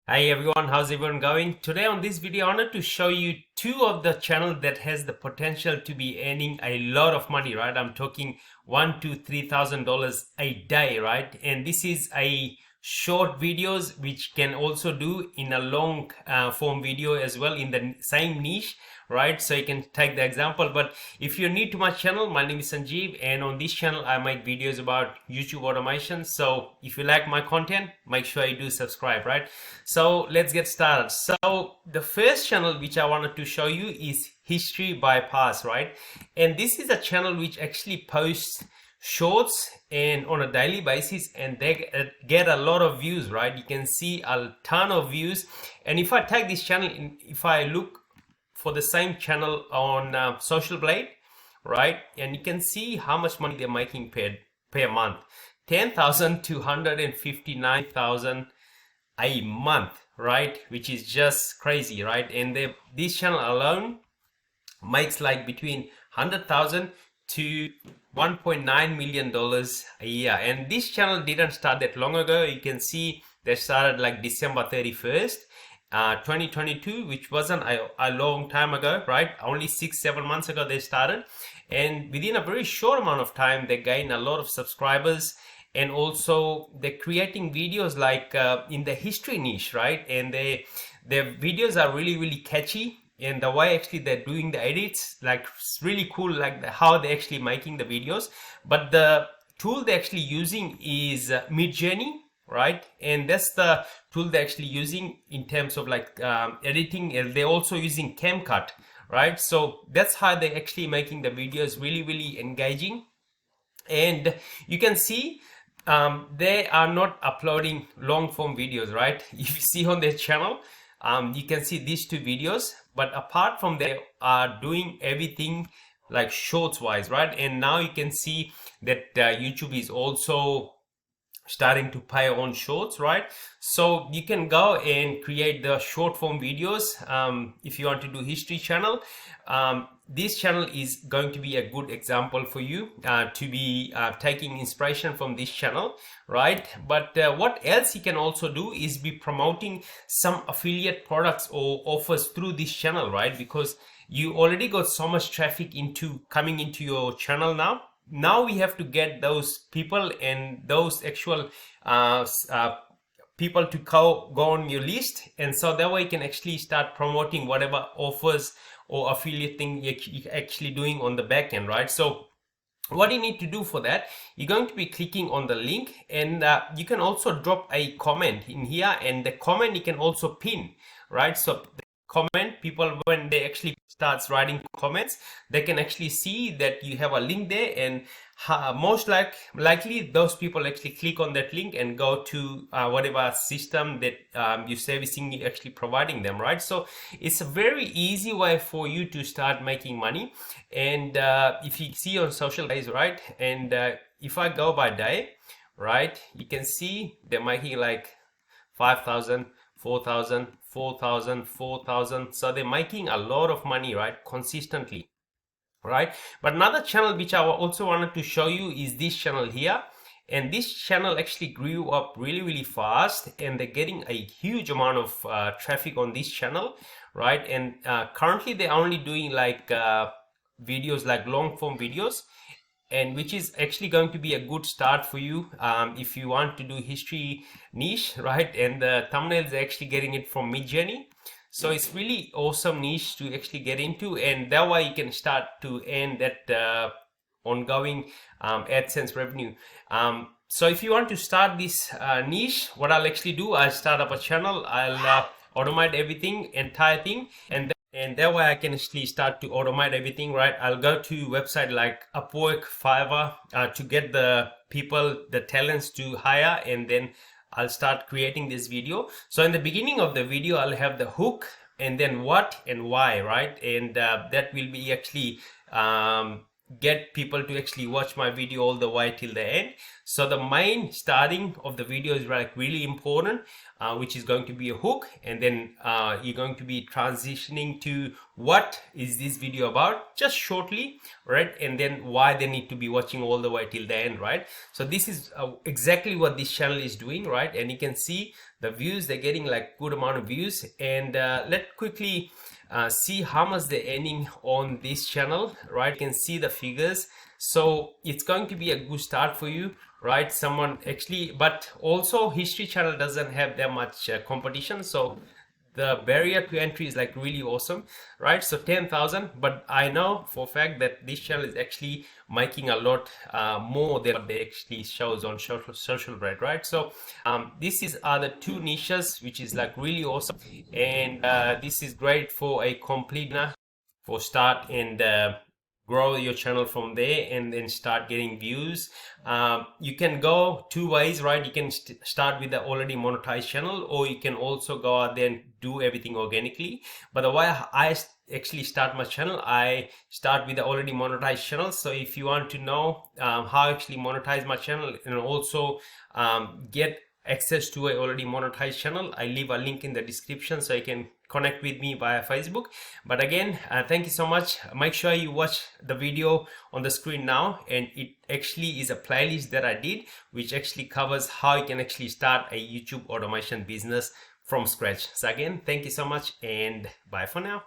Hi everyone, how's everyone going? Today on this video, I wanted to show you two of the channels that has the potential to be earning a lot of money, right? I'm talking $1,000 to $3,000 a day, right? And this is a short videos which can also do in a long form video as well in the same niche, right? So you can take the example. But if you're new to my channel, my name is Sanjeev, and on this channel I make videos about YouTube automation. So if you like my content, make sure you do subscribe, right? So let's get started. So the first channel which I wanted to show you is History Bypass, right? And this is a channel which actually posts shorts and on a daily basis, and they get a lot of views, right? You can see a ton of views. And if I take this channel, if I look for the same channel on Social Blade, right, and you can see how much money they're making per month. 10,000 to 159,000 a month, right? Which is just crazy, right? And this channel alone makes like between 100,000 to $1.9 million a year. And this channel didn't start that long ago. You can see they started like December 31st, 2022, which wasn't a long time ago, right? Only 6-7 months ago they started, and within a very short amount of time they gained a lot of subscribers. And also they're creating videos like in the history niche, right? And their videos are really catchy, and the way actually they're doing the edits, like it's really cool, like how they're actually making the videos. But the tool they're actually using is Midjourney, right? And that's the tool they're actually using in terms of like editing, and they're also using CapCut, right? So that's how they're actually making the videos really engaging. And you can see they are not uploading long form videos, right? If you see on their channel, you can see these two videos, but apart from they are doing everything like shorts wise, right? And now you can see that YouTube is also starting to pay on shorts, right? So you can go and create the short form videos. If you want to do history channel, this channel is going to be a good example for you to be taking inspiration from this channel, right? But what else you can also do is be promoting some affiliate products or offers through this channel, right? Because you already got so much traffic into coming into your channel. Now we have to get those people and those actual people to go on your list, and so that way you can actually start promoting whatever offers or affiliate thing you're actually doing on the back end, right? So what you need to do for that, you're going to be clicking on the link, and you can also drop a comment in here, and the comment you can also pin, right? So comment, people when they actually starts writing comments, they can actually see that you have a link there, and most likely those people actually click on that link and go to whatever system that you're servicing, you're actually providing them, right? So it's a very easy way for you to start making money. And if you see on social days, right, and if I go by day, right, you can see they're making like 5,000, 4,000, 4,000, 4,000. So they're making a lot of money, right, consistently, right? But another channel which I also wanted to show you is this channel here. And this channel actually grew up really fast, and they're getting a huge amount of traffic on this channel, right? And currently they're only doing like videos, like long form videos, and which is actually going to be a good start for you if you want to do history niche, right? And the thumbnails are actually getting it from Midjourney. So it's really awesome niche to actually get into, and that way you can start to earn that ongoing AdSense revenue. So if you want to start this niche, what I'll actually do, I'll start up a channel, I'll automate everything, entire thing, and that way I can actually start to automate everything, right? I'll go to website like Upwork, Fiverr to get the people, the talents to hire, and then I'll start creating this video. So in the beginning of the video, I'll have the hook, and then what and why, right? And that will be actually get people to actually watch my video all the way till the end. So the main starting of the video is like really important, which is going to be a hook, and then you're going to be transitioning to what is this video about just shortly, right? And then why they need to be watching all the way till the end, right? So this is exactly what this channel is doing, right? And you can see the views, they're getting like good amount of views. And let's quickly see how much they're earning on this channel, right? You can see the figures. So it's going to be a good start for you, right? Someone actually, but also history channel doesn't have that much competition, so the barrier to entry is like really awesome, right? So 10,000, but I know for a fact that this channel is actually making a lot more than what they actually shows on social bread, right? So this is the two niches, which is like really awesome, and this is great for a complete beginner for start and grow your channel from there and then start getting views. You can go two ways, right? You can start with the already monetized channel, or you can also go out there and do everything organically. But the way I actually start my channel, I start with the already monetized channel. So if you want to know how I actually monetize my channel and also get access to a already monetized channel, I leave a link in the description so you can connect with me via Facebook. But again, thank you so much. Make sure you watch the video on the screen now, and it actually is a playlist that I did which actually covers how you can actually start a YouTube automation business from scratch. So again, thank you so much and bye for now.